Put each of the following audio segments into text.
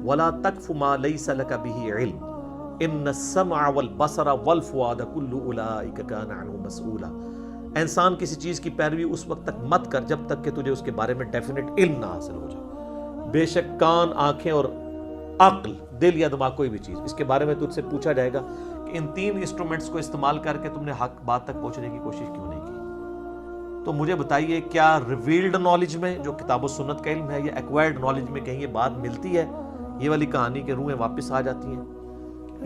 ولا تقف ما ليس لك به علم ان السمع والبصر والفؤاد كل اولئک كان عنه مسؤولا. انسان کسی چیز کی پیروی اس وقت تک مت کر جب تک کہ تجھے اس کے بارے میں ڈیفینٹ علم نہ حاصل ہو جائے. بے شک کان، آنکھیں اور عقل، دل یا دماغ، کوئی بھی چیز، اس کے بارے میں تجھ سے پوچھا جائے گا کہ ان تین انسٹرومنٹس کو استعمال کر کے تم نے حق بات تک پہنچنے کی کوشش کیوں نہیں کی. تو مجھے بتائیے، کیا ریویلڈ نالج میں جو کتاب و سنت کا علم ہے یا ایکوائرڈ نالج میں کہیں یہ بات ملتی ہے، یہ والی کہانی کہ روحیں واپس آ جاتی ہیں؟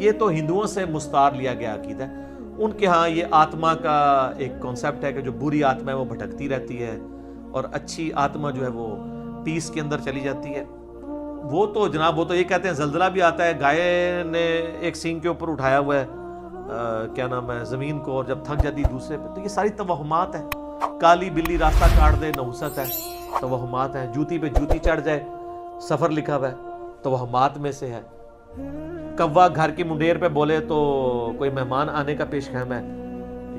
یہ تو ہندوؤں سے مستعار لیا گیا عقیدہ ہے. ان کے ہاں یہ آتما کا ایک کانسیپٹ ہے کہ جو بری آتما ہے وہ بھٹکتی رہتی ہے اور اچھی آتما جو ہے وہ پیس کے اندر چلی جاتی ہے. وہ تو جناب، وہ تو یہ کہتے ہیں زلزلہ بھی آتا ہے، گائے نے ایک سینگ کے اوپر اٹھایا ہوا ہے کیا نام ہے زمین کو، اور جب تھک جاتی دوسرے پہ. تو یہ ساری توہمات ہیں. کالی بلی راستہ کاٹ دے نحوست ہے، توہمات ہیں. جوتی پہ جوتی چڑھ جائے سفر لکھا ہوا ہے، توہمات میں سے ہے. کوا گھر کی منڈیر پہ بولے تو کوئی مہمان آنے کا پیش خیم ہے،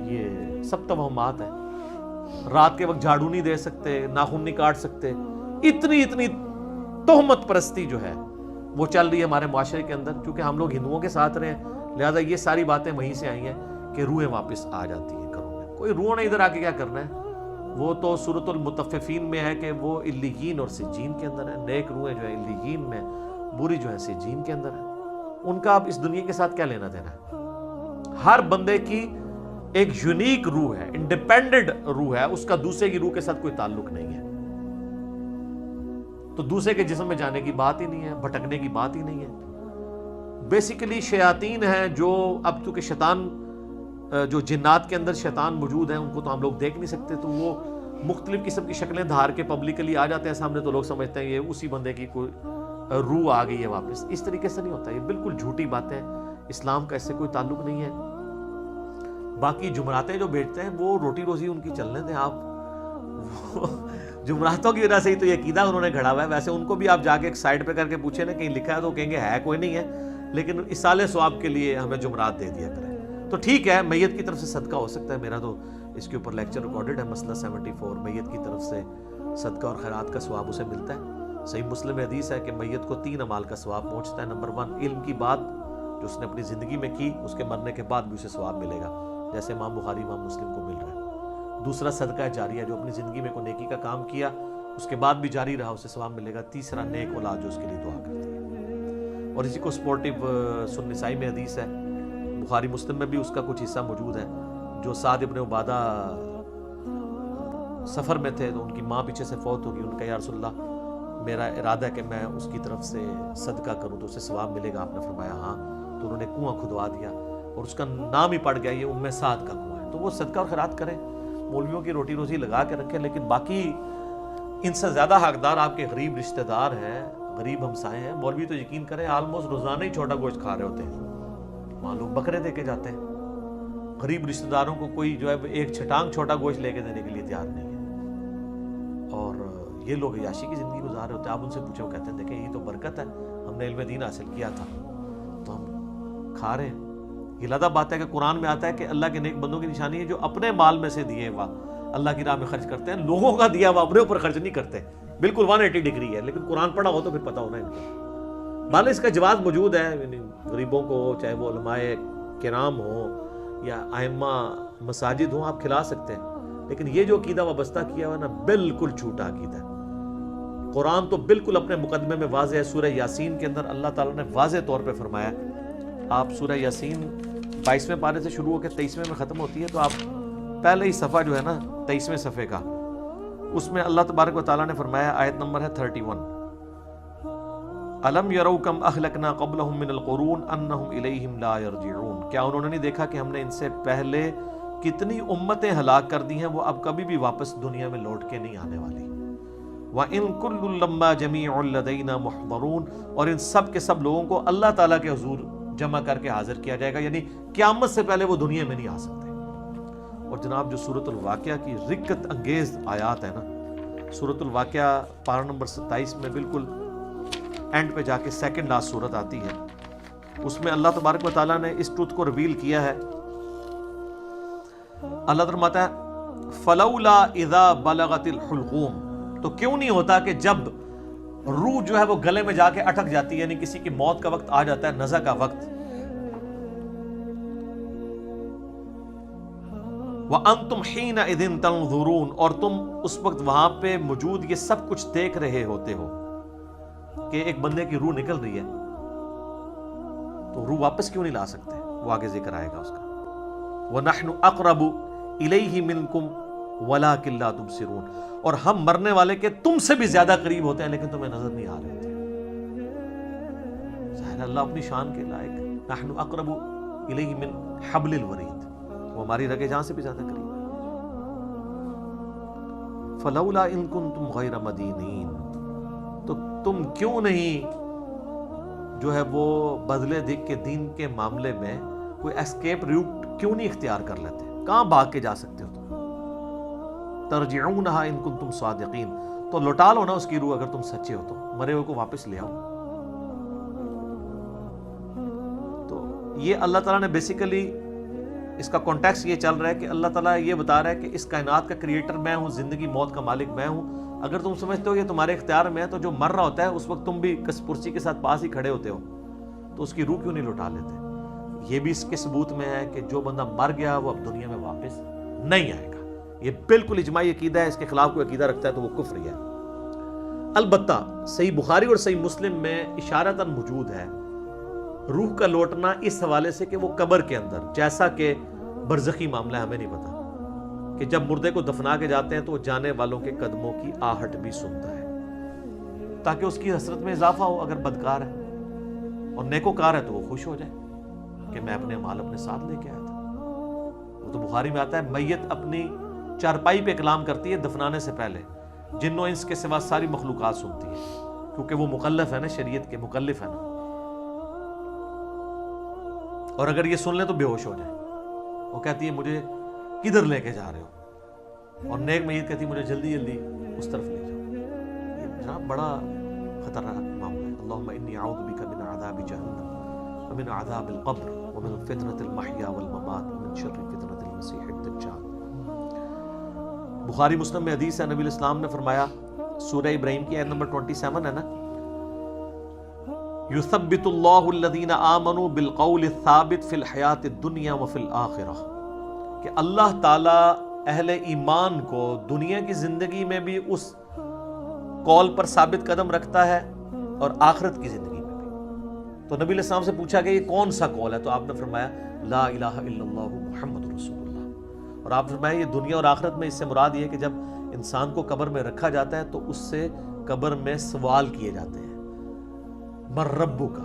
یہ سب توہمات ہیں. رات کے وقت جھاڑو نہیں دے سکتے، ناخن نہیں کاٹ سکتے. اتنی تہمت پرستی جو ہے وہ چل رہی ہے ہمارے معاشرے کے اندر. چونکہ ہم لوگ ہندوؤں کے ساتھ رہے ہیں، لہٰذا یہ ساری باتیں وہیں سے آئی ہیں کہ روحیں واپس آ جاتی ہیں گھروں میں. کوئی روح نے ادھر آ کے کیا کرنا ہے؟ وہ تو سورۃ المطففین میں ہے کہ وہ علیین اور سجین کے اندر ہے. نیک روحیں جو ہے علیین میں، بری جو ہے سجین کے اندر ہے. ان کا اب اس دنیا کے ساتھ کیا لینا دینا ہے؟ ہر بندے کی ایک یونیک روح ہے، انڈیپینڈنٹ روح ہے، اس کا دوسرے کی روح کے ساتھ کوئی تعلق نہیں ہے. تو دوسرے کے جسم میں جانے کی بات ہی نہیں ہے، بھٹکنے کی بات ہی نہیں ہے. بیسیکلی شیاطین ہیں جو اب چونکہ شیطان جو جنات کے اندر شیطان موجود ہیں ان کو تو ہم لوگ دیکھ نہیں سکتے، تو وہ مختلف قسم کی شکلیں دھار کے پبلکلی آ جاتے ہیں سامنے، تو لوگ سمجھتے ہیں یہ اسی بندے کی کوئی روح آ گئی ہے واپس. اس طریقے سے نہیں ہوتا، یہ بالکل جھوٹی باتیں. اسلام کا اس سے کوئی تعلق نہیں ہے. باقی جمعراتیں جو بیچتے ہیں وہ روٹی روزی ان کی چلنے دیں. آپ جمعراتوں کی وجہ سے ہی تو یہ عقیدہ انہوں نے گھڑا ہوا ہے. ویسے ان کو بھی آپ جا کے ایک سائڈ پہ کر کے پوچھیں نا کہیں لکھا ہے تو کہیں گے ہے کوئی نہیں ہے، لیکن اصالِ ثواب کے لیے ہمیں جمعرات دے دیا کریں. تو ٹھیک ہے، میت کی طرف سے صدقہ ہو سکتا ہے. میرا تو اس کے اوپر لیکچر ریکارڈڈ ہے، مسئلہ 74. میت کی طرف سے صدقہ اور خیرات کا ثواب اسے ملتا ہے. صحیح مسلم میں حدیث ہے کہ میت کو 3 اعمال کا ثواب پہنچتا ہے. نمبر 1 علم کی بات جو اس نے اپنی زندگی میں کی، اس کے مرنے کے بعد بھی اسے ثواب ملے گا، جیسے امام بخاری امام مسلم کو مل رہا ہے. دوسرا صدقہ جاریہ، جو اپنی زندگی میں کوئی نیکی کا کام کیا اس کے بعد بھی جاری رہا، اسے ثواب ملے گا. تیسرا نیک اولاد جو اس کے لیے دعا کرتی ہے. اور اسی کو سپورٹیو سنن نسائی میں حدیث ہے، بخاری مسلم میں بھی اس کا کچھ حصہ موجود ہے. جو سعد ابن عبادہ سفر میں تھے تو ان کی ماں پیچھے سے فوت ہوگی. ان کا یا رسول اللہ میرا ارادہ ہے کہ میں اس کی طرف سے صدقہ کروں تو اسے ثواب ملے گا. آپ نے فرمایا ہاں. تو انہوں نے کنواں کھدوا دیا اور اس کا نام ہی پڑ گیا، یہ ام سعد کا کنواں ہے. تو وہ صدقہ اور خیرات کریں، مولویوں کی روٹی روزی لگا کے رکھیں. لیکن باقی ان سے زیادہ حقدار آپ کے غریب رشتہ دار ہیں، غریب ہمسائے ہیں. مولوی تو یقین کریں آلموسٹ روزانہ ہی چھوٹا گوشت کھا رہے ہوتے ہیں، وہاں لوگ بکرے دے کے جاتے ہیں. غریب رشتہ داروں کو کوئی جو ہے ایک چھٹانگ چھوٹا گوشت لے کے دینے کے لیے تیار نہیں ہے. اور یہ لوگ عیاشی کی زندگی گزار رہے ہوتے ہیں. آپ ان سے پوچھو، وہ کہتے ہیں دیکھیں یہ تو برکت ہے، ہم نے علم دین حاصل کیا تھا تو ہم کھا رہے ہیں. یہ لادہ بات ہے کہ قرآن میں آتا ہے کہ اللہ کے نیک بندوں کی نشانی ہے جو اپنے مال میں سے دیے ہوا اللہ کی راہ میں خرچ کرتے ہیں. لوگوں کا دیا ہوا اپنے اوپر خرچ نہیں کرتے. بالکل 180 ڈگری ہے. لیکن قرآن پڑھا ہو تو پھر پتہ ہونا ان کو. بھالے اس کا جواز موجود ہے، یعنی غریبوں کو چاہے وہ علماء کرام ہوں یا ائمہ مساجد ہوں آپ کھلا سکتے ہیں. لیکن یہ جو عقیدہ وابستہ کیا ہوا ہے نا، بالکل جھوٹا عقیدہ ہے. قرآن تو بالکل اپنے مقدمے میں واضح ہے. سورہ یاسین کے اندر اللہ تعالیٰ نے واضح طور پہ فرمایا، آپ سورہ یاسین 22ویں پارے سے شروع ہو کے 23ویں میں ختم ہوتی ہے، تو آپ پہلے ہی صفحہ جو ہے نا 23ویں صفحے کا، اس میں اللہ تبارک و تعالیٰ نے فرمایا، آیت نمبر ہے 31، الم یروا کم اہلکنا قبلہم من القرون انہم الیہم لا یرجعون، کیا انہوں نے نہیں دیکھا کہ ہم نے ان سے پہلے کتنی امتیں ہلاک کر دی ہیں، وہ اب کبھی بھی واپس دنیا میں لوٹ کے نہیں آنے والی. وَإِن كُلٌّ لَمَّا جَمِيعٌ لَدَيْنَا مُحْضَرُونَ، اور ان سب کے سب لوگوں کو اللہ تعالیٰ کے حضور جمع کر کے حاضر کیا جائے گا، یعنی قیامت سے پہلے وہ دنیا میں نہیں آ سکتے. اور جناب جو سورۃ الواقعہ کی رکت انگیز آیات ہے نا، سورۃ الواقعہ پارہ نمبر 27 میں بالکل اینڈ پہ جا کے سیکنڈ لاسٹ سورت آتی ہے، اس میں اللہ تبارک و تعالیٰ نے اس ٹروتھ کو ریویل کیا ہے. اللہ فرماتا ہے فَلَوْلَا إِذَا بَلَغَتِ الْحُلْقُومَ، تو کیوں نہیں ہوتا کہ جب روح جو ہے وہ گلے میں جا کے اٹک جاتی ہے، یعنی کسی کی موت کا وقت آ جاتا ہے، نزع کا وقت. وَأَنْتُمْ حِينَئِذٍ تَنْظُرُونَ، اور تم اس وقت وہاں پہ موجود یہ سب کچھ دیکھ رہے ہوتے ہو کہ ایک بندے کی روح نکل رہی ہے، تو روح واپس کیوں نہیں لا سکتے؟ وہ آگے ذکر آئے گا اس کا. وَنَحْنُ أَقْرَبُ إِلَيْهِ مِنْكُمْ وَلَكِنْ لَا تُبْصِرُونَ، اور ہم مرنے والے کے تم سے بھی زیادہ قریب ہوتے ہیں لیکن تمہیں نظر نہیں آ رہے ہوتے. ظاہر اللہ اپنی شان کے لائق. نحن اقرب الیہ من حبل الورید، وہ ہماری رگِ جان سے بھی زیادہ قریب ہے. فلولا ان کنتم غیر مدینین، تو تم کیوں نہیں جو ہے وہ بدلے دکھ کے دین کے معاملے میں کوئی اسکیپ روٹ کیوں نہیں اختیار کر لیتے؟ کہاں بھاگ کے جا سکتے ہو تم؟ ترجعونہا ان کنتم صادقین، تو لوٹا لو نا اس کی روح اگر تم سچے ہو تو، مرے ہوئے کو واپس لے آؤ. تو یہ اللہ تعالیٰ نے بیسیکلی اس کا کانٹیکسٹ یہ چل رہا ہے کہ اللہ تعالیٰ یہ بتا رہا ہے کہ اس کائنات کا کریٹر میں ہوں، زندگی موت کا مالک میں ہوں. اگر تم سمجھتے ہو یہ تمہارے اختیار میں ہے تو جو مر رہا ہوتا ہے اس وقت تم بھی کس پرسی کے ساتھ پاس ہی کھڑے ہوتے ہو، تو اس کی روح کیوں نہیں لوٹا لیتے؟ یہ بھی اس کے ثبوت میں ہے کہ جو بندہ مر گیا وہ اب دنیا میں واپس نہیں آئے گا. یہ بالکل اجماعی عقیدہ ہے، اس کے خلاف کوئی عقیدہ رکھتا ہے تو وہ کفر ہے. البتہ صحیح بخاری اور صحیح مسلم میں اشارتاً موجود ہے روح کا لوٹنا اس حوالے سے کہ وہ قبر کے اندر، جیسا کہ برزخی معاملہ ہمیں نہیں پتا کہ جب مردے کو دفنا کے جاتے ہیں تو وہ جانے والوں کے قدموں کی آہٹ بھی سنتا ہے تاکہ اس کی حسرت میں اضافہ ہو. اگر بدکار ہے اور نیکوکار ہے تو وہ خوش ہو جائے کہ میں اپنے مال اپنے ساتھ لے کے آیا تھا. وہ تو بخاری میں آتا ہے میت اپنی چارپائی پہ کلام کرتی ہے دفنانے سے پہلے، جن و انس کے سوا ساری مخلوقات سنتی ہے، کیونکہ وہ مکلف ہے نا، شریعت کے مکلف ہے نا. اور اگر یہ سن لیں تو بے ہوش ہو جائے. وہ کہتی ہے مجھے کدھر لے کے جا رہے ہو، اور نیک میت کہتی ہے مجھے جلدی جلدی اس طرف لے جاؤ. یہ جناب بڑا خطرناک معاملہ ہے. اللہم انی اعوذ بک من عذاب جہنم ومن عذاب القبر ومن فتنة المحیا والممات ومن شر فتنة المسیح الدجال. بخاری مسلم میں حدیث ہے، نبی الاسلام نے فرمایا، سورہ ابراہیم کی آیت نمبر 27 ہے نا، یثبت اللہ الذین آمنوا بالقول الثابت فی الحیات الدنیا وفی الآخرہ، کہ اللہ تعالیٰ اہل ایمان کو دنیا کی زندگی میں بھی اس قول پر ثابت قدم رکھتا ہے اور آخرت کی زندگی میں بھی. تو نبی علیہ السلام سے پوچھا کہ یہ کون سا قول ہے؟ تو آپ نے فرمایا لا الہ الا اللہ محمد رسول اللہ. اور آپ نے فرمایا یہ دنیا اور آخرت میں اس سے مراد یہ ہے کہ جب انسان کو قبر میں رکھا جاتا ہے تو اس سے قبر میں سوال کیے جاتے ہیں، مر ربو کا،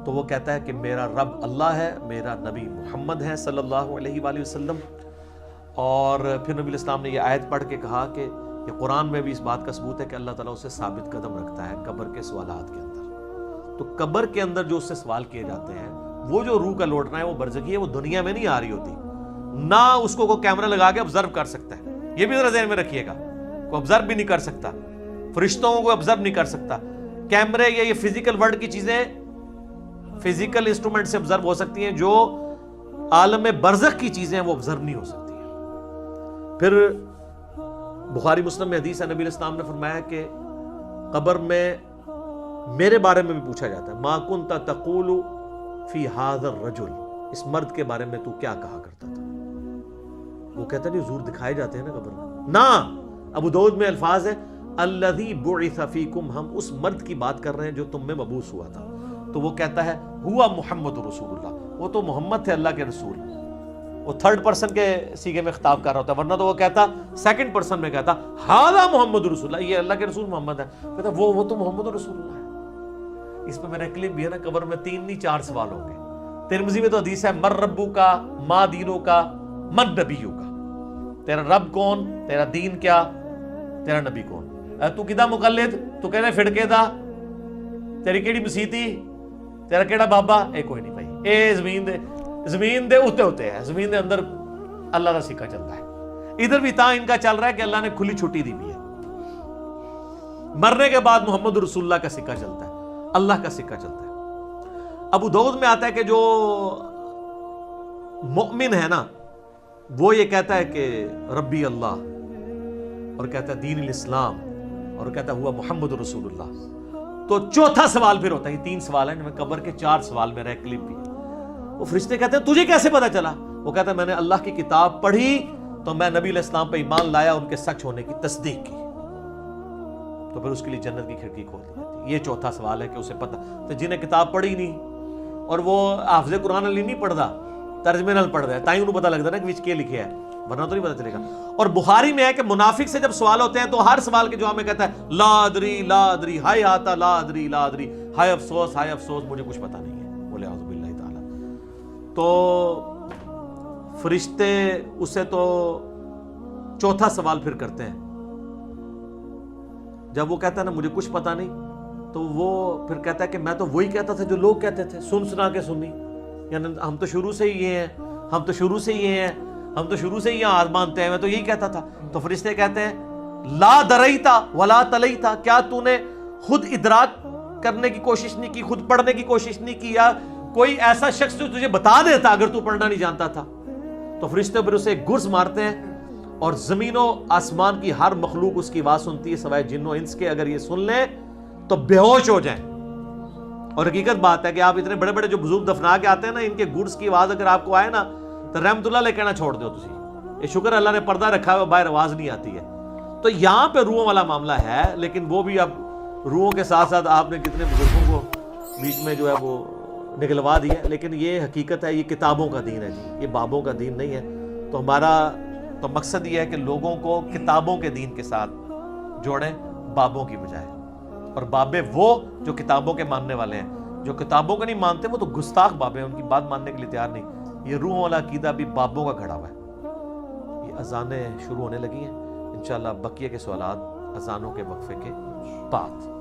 تو وہ کہتا ہے کہ میرا رب اللہ ہے، میرا نبی محمد ہے صلی اللہ علیہ وآلہ وسلم. اور پھر نبی الاسلام نے یہ آیت پڑھ کے کہا کہ یہ قرآن میں بھی اس بات کا ثبوت ہے کہ اللہ تعالیٰ اسے ثابت قدم رکھتا ہے قبر کے سوالات کے اندر. تو قبر کے اندر جو اس سے سوال کیے جاتے ہیں، وہ جو روح کا لوٹنا ہے وہ برزخی ہے، وہ دنیا میں نہیں آ رہی ہوتی. نہ اس کو کوئی کیمرہ لگا کے آبزرو کر سکتا ہے، یہ بھی ذرا ذہن میں رکھیے گا. کوئی آبزرو بھی نہیں کر سکتا، فرشتوں کو آبزرو نہیں کر سکتا. کیمرے یا یہ فزیکل ورلڈ کی چیزیں فزیکل انسٹرومنٹ سے آبزرو ہو سکتی ہیں، جو عالم برزخ کی چیزیں وہ آبزرو نہیں ہو سکتی ہیں. پھر بخاری مسلم میں حدیث ہے، نبی علیہ السلام نے فرمایا کہ قبر میں میرے بارے میں بھی پوچھا جاتا ہے، ما کنت تقول فی ھذا الرجل، اس مرد کے بارے میں تو کیا کہا کرتا تھا؟ وہ کہتا نہیں حضور دکھائے جاتے ہیں نا قبر میں. نا ابو داؤد میں الفاظ ہے الذی بعث فیکم، ہم اس مرد کی بات کر رہے ہیں جو تم میں مبعوث ہوا تھا. تو وہ کہتا ہے ہوا محمد رسول اللہ، وہ تو محمد تھے اللہ کے رسول. وہ تھرڈ پرسن کے سیغے میں خطاب کر رہا ہوتا ہے، ورنہ تو وہ کہتا سیکنڈ پرسن میں کہتا ھذا محمد رسول اللہ، یہ اللہ کے رسول محمد ہے. کہتا وہ تو محمد رسول اللہ ہے. اس پہ میرا کلپ بھی ہے نا، قبر میں 3 نہیں 4 سوال ہوں گے. ترمذی میں تو حدیث ہے مر ربو کا، ما دینو کا، من نبیو کا، تیرا رب کون، تیرا دین کیا، تیرا نبی کون. تو کدا مقلد، تو کہنا فڑکے دا، تیری کیڑی مسیتی، تیرا کیڑا بابا، اے کوئی نہیں بھائی. اے زمین دے اتے ہوتے ہیں، زمین دے اندر اللہ کا سکہ چلتا ہے. ادھر بھی تا ان کا چل رہا ہے کہ اللہ نے کھلی چھٹی دی بھی ہے. مرنے کے بعد محمد رسول اللہ کا سکہ چلتا ہے، اللہ کا سکہ چلتا ہے. ابو داؤد میں آتا ہے کہ جو مؤمن ہے نا، وہ یہ کہتا ہے کہ ربی اللہ، اور کہتا ہے دین الاسلام، اور کہتا ہوا محمد رسول اللہ. تو چوتھا سوال پھر ہوتا ہے, یہ 3 سوال ہیں, میں قبر کے 4 سوال میرا ایک کلپ بھی ہے. وہ فرشتے کہتے ہیں تجھے کیسے پتا چلا؟ وہ کہتا ہے میں نے اللہ کی کتاب پڑھی تو میں نبی علیہ السلام پہ ایمان لایا, ان کے سچ ہونے کی تصدیق کی, تو پھر اس کے لیے جنت کی کھڑکی کھول دی جاتی ہے. یہ چوتھا سوال ہے کہ اسے پتا. تو جنہیں کتاب پڑھی نہیں اور وہ حافظ قرآن علی نہیں پڑھتا, ترجمے نال پڑھ رہا ہے, تائیں انہوں پتا لگتا ہے نا کہ وچ کیا لکھیا ہے, ورنہ تو نہیں پتا چلے گا. اور بخاری میں ہے کہ منافق سے جب سوال ہوتے ہیں تو ہر سوال کے جواب میں کہتا ہے لا ادری لا ادری, ہائے آتا لا ادری لا ادری, ہائے افسوس مجھے کچھ پتا نہیں ہے. بولے اعوذ باللہ تعالی. تو فرشتے اسے تو چوتھا سوال پھر کرتے ہیں. جب وہ کہتا ہے نا مجھے کچھ پتا نہیں, تو وہ پھر کہتا ہے کہ میں تو وہی کہتا تھا جو لوگ کہتے تھے, سن سنا کے سنی, یعنی ہم تو شروع سے ہی یہ ہیں, ہم تو شروع سے ہی یہ آج مانتے ہیں, میں تو یہی کہتا تھا. تو فرشتے کہتے ہیں لا دریتا ولا تلیتا, کیا تو نے خود ادراک کرنے کی کوشش نہیں کی, خود پڑھنے کی کوشش نہیں کی, یا کوئی ایسا شخص جو تجھے بتا دیتا اگر تو پڑھنا نہیں جانتا تھا؟ تو فرشتے پھر اسے گرز مارتے ہیں, اور زمین و آسمان کی ہر مخلوق اس کی آواز سنتی ہے سوائے جن و انس کے. اگر یہ سن لیں تو بے ہوش ہو جائیں. اور حقیقت بات ہے کہ آپ اتنے بڑے بڑے جو بزرگ دفنا کے آتے ہیں نا, ان کے گرز کی آواز اگر آپ کو آئے نا تو رحمت اللہ علیہ کہنا چھوڑ دو تسی, یہ شکر اللہ نے پردہ رکھا ہے, باہر آواز نہیں آتی ہے. تو یہاں پہ روحوں والا معاملہ ہے, لیکن وہ بھی اب روحوں کے ساتھ ساتھ آپ نے کتنے بزرگوں کو بیچ میں جو ہے وہ نکلوا دیا. لیکن یہ حقیقت ہے, یہ کتابوں کا دین ہے جی, یہ بابوں کا دین نہیں ہے. تو ہمارا تو مقصد یہ ہے کہ لوگوں کو کتابوں کے دین کے ساتھ جوڑیں بابوں کی بجائے. اور بابے وہ جو کتابوں کے ماننے والے ہیں, جو کتابوں کو نہیں مانتے وہ تو گستاخ بابے ہیں, ان کی بات ماننے کے لیے تیار نہیں. یہ روحوں والا عقیدہ بھی بابوں کا گھڑا ہوا ہے. یہ اذانیں شروع ہونے لگی ہیں, انشاءاللہ بقیہ کے سوالات اذانوں کے وقفے کے بعد.